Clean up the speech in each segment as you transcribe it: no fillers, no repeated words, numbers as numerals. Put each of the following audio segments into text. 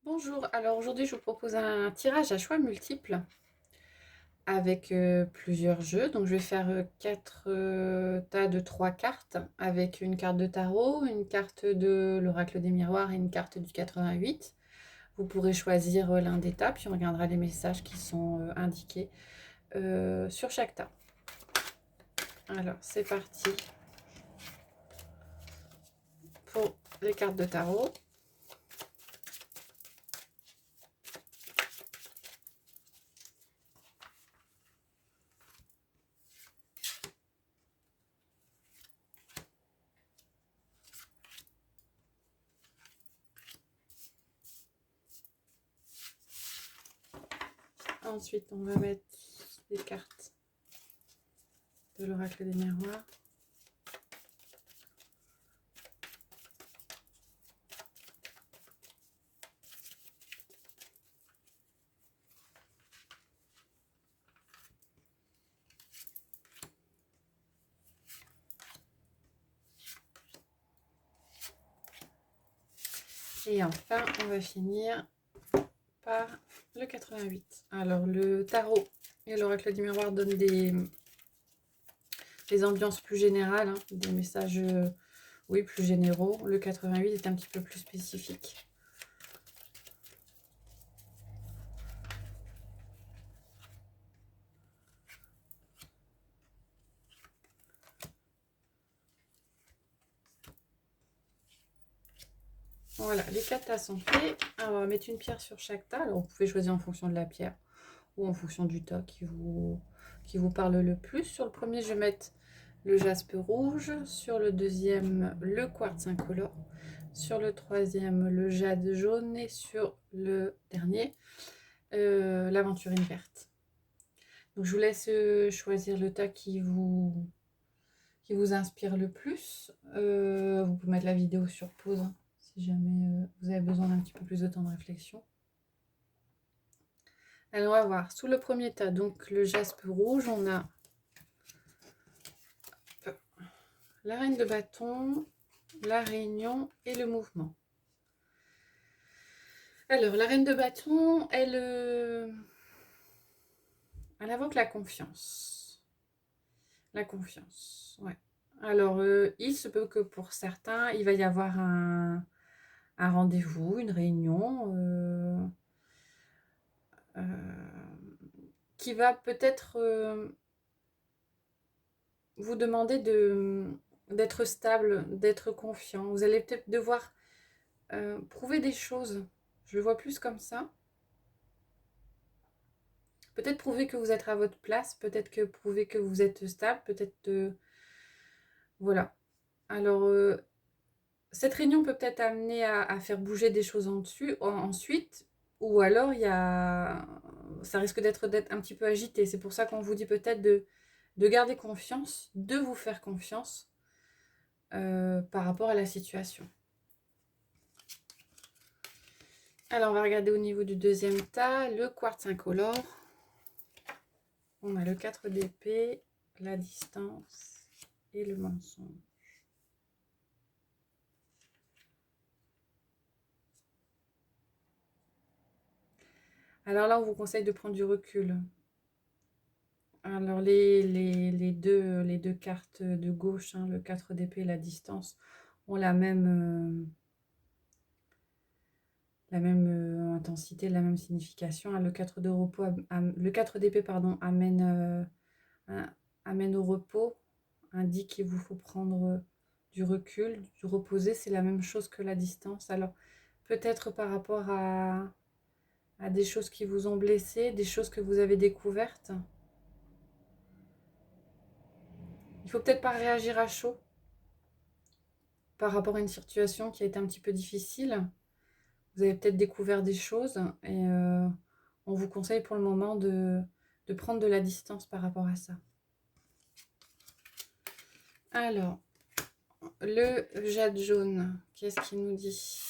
Bonjour, alors aujourd'hui je vous propose un tirage à choix multiples avec plusieurs jeux. Donc je vais faire 4 tas de 3 cartes avec une carte de tarot, une carte de l'oracle des miroirs et une carte du 88. Vous pourrez choisir l'un des tas, puis on regardera les messages qui sont indiqués sur chaque tas. Alors c'est parti pour les cartes de tarot. Ensuite, on va mettre les cartes de l'oracle des miroirs. Et enfin, on va finir par le 88. Alors, le tarot et l'oracle du miroir donnent des ambiances plus générales, hein, des messages, oui, plus généraux. Le 88 est un petit peu plus spécifique. Voilà, les 4 tas sont faits. Alors, on va mettre une pierre sur chaque tas. Alors, vous pouvez choisir en fonction de la pierre ou en fonction du tas qui vous parle le plus. Sur le premier, je vais mettre le jaspe rouge. Sur le deuxième, le quartz incolore. Sur le troisième, le jade jaune. Et sur le dernier, l'aventurine verte. Donc, je vous laisse choisir le tas qui vous inspire le plus. Vous pouvez mettre la vidéo sur pause, hein, si jamais vous avez besoin d'un petit peu plus de temps de réflexion. Alors, on va voir. Sous le premier tas, donc le jaspe rouge, on a la reine de bâton, la réunion et le mouvement. Alors, la reine de bâton, elle invoque la confiance. La confiance, ouais. Alors, il se peut que pour certains, il va y avoir un rendez-vous, une réunion qui va peut-être vous demander d'être stable, d'être confiant. Vous allez peut-être devoir prouver des choses. Je le vois plus comme ça. Peut-être prouver que vous êtes à votre place, peut-être que prouver que vous êtes stable, peut-être... voilà. Alors, cette réunion peut peut-être amener à faire bouger des choses ensuite, ou alors ça risque d'être un petit peu agité. C'est pour ça qu'on vous dit peut-être de garder confiance, de vous faire confiance par rapport à la situation. Alors, on va regarder au niveau du deuxième tas, le quartz incolore. On a le 4 d'épée, la distance et le mensonge. Alors là, on vous conseille de prendre du recul. Alors les deux cartes de gauche, hein, le 4 d'épée et la distance, ont la même intensité, la même signification. Le 4 de repos, le 4 d'épée pardon, amène au repos, indique qu'il vous faut prendre du recul, du reposer. C'est la même chose que la distance. Alors peut-être par rapport à des choses qui vous ont blessé, des choses que vous avez découvertes. Il faut peut-être pas réagir à chaud par rapport à une situation qui a été un petit peu difficile. Vous avez peut-être découvert des choses et on vous conseille pour le moment de prendre de la distance par rapport à ça. Alors, le jade jaune, qu'est-ce qu'il nous dit?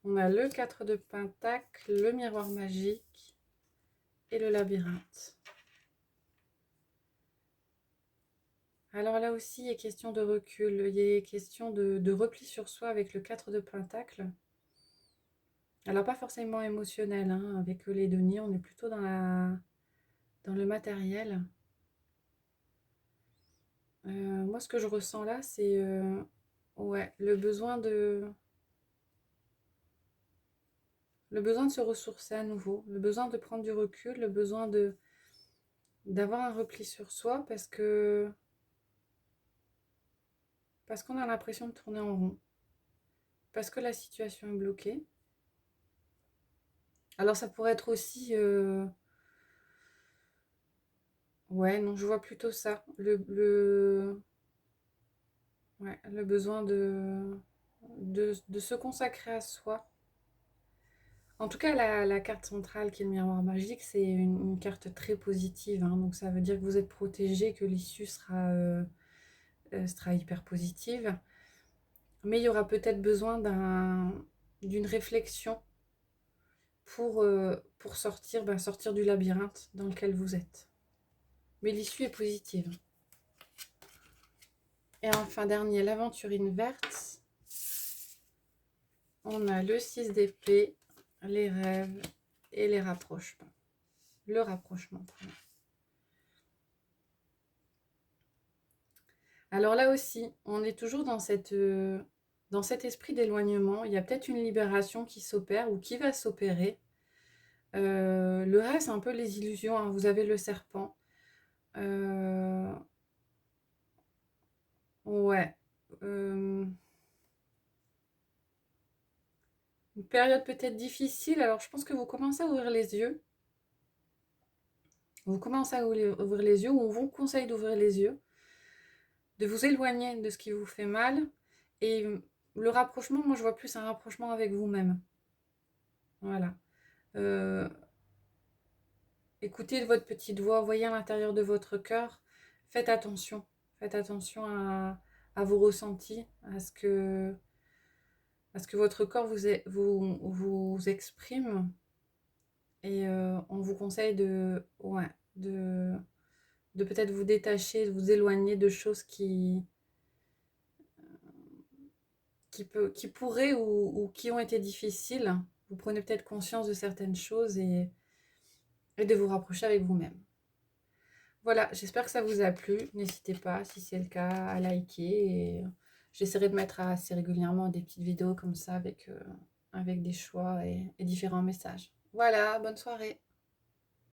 On a le 4 de pentacle, le miroir magique et le labyrinthe. Alors là aussi, il est question de recul, il est question de repli sur soi avec le 4 de pentacle. Alors pas forcément émotionnel, hein, avec les Denis, on est plutôt dans le matériel. Moi, ce que je ressens là, c'est ouais, le besoin de se ressourcer à nouveau, le besoin de prendre du recul, le besoin d'avoir un repli sur soi parce qu'on a l'impression de tourner en rond, parce que la situation est bloquée. Alors ça pourrait être aussi ouais, non, je vois plutôt ça, ouais, le besoin de se consacrer à soi. En tout cas, la carte centrale qui est le miroir magique, c'est une carte très positive, hein. Donc ça veut dire que vous êtes protégé, que l'issue sera hyper positive. Mais il y aura peut-être besoin d'une réflexion pour sortir du labyrinthe dans lequel vous êtes. Mais l'issue est positive. Et enfin, dernier, l'aventurine verte. On a le 6 d'épée, les rêves et les rapprochements. Le rapprochement, pardon. Alors là aussi, on est toujours dans cet esprit d'éloignement. Il y a peut-être une libération qui s'opère ou qui va s'opérer. Le reste, c'est un peu les illusions, hein. Vous avez le serpent. Ouais. Une période peut-être difficile. Alors, je pense que vous commencez à ouvrir les yeux. Vous commencez à ouvrir les yeux, ou on vous conseille d'ouvrir les yeux, de vous éloigner de ce qui vous fait mal. Et le rapprochement, moi, je vois plus un rapprochement avec vous-même. Voilà. Euh, Écoutez votre petite voix, voyez à l'intérieur de votre cœur. Faites attention. Faites attention à vos ressentis, à ce que votre corps vous exprime. Et on vous conseille ouais, de peut-être vous détacher, de vous éloigner de choses qui pourraient ou qui ont été difficiles. Vous prenez peut-être conscience de certaines choses et de vous rapprocher avec vous-même. Voilà, j'espère que ça vous a plu. N'hésitez pas, si c'est le cas, à liker. Et j'essaierai de mettre assez régulièrement des petites vidéos comme ça avec des choix et différents messages. Voilà, bonne soirée.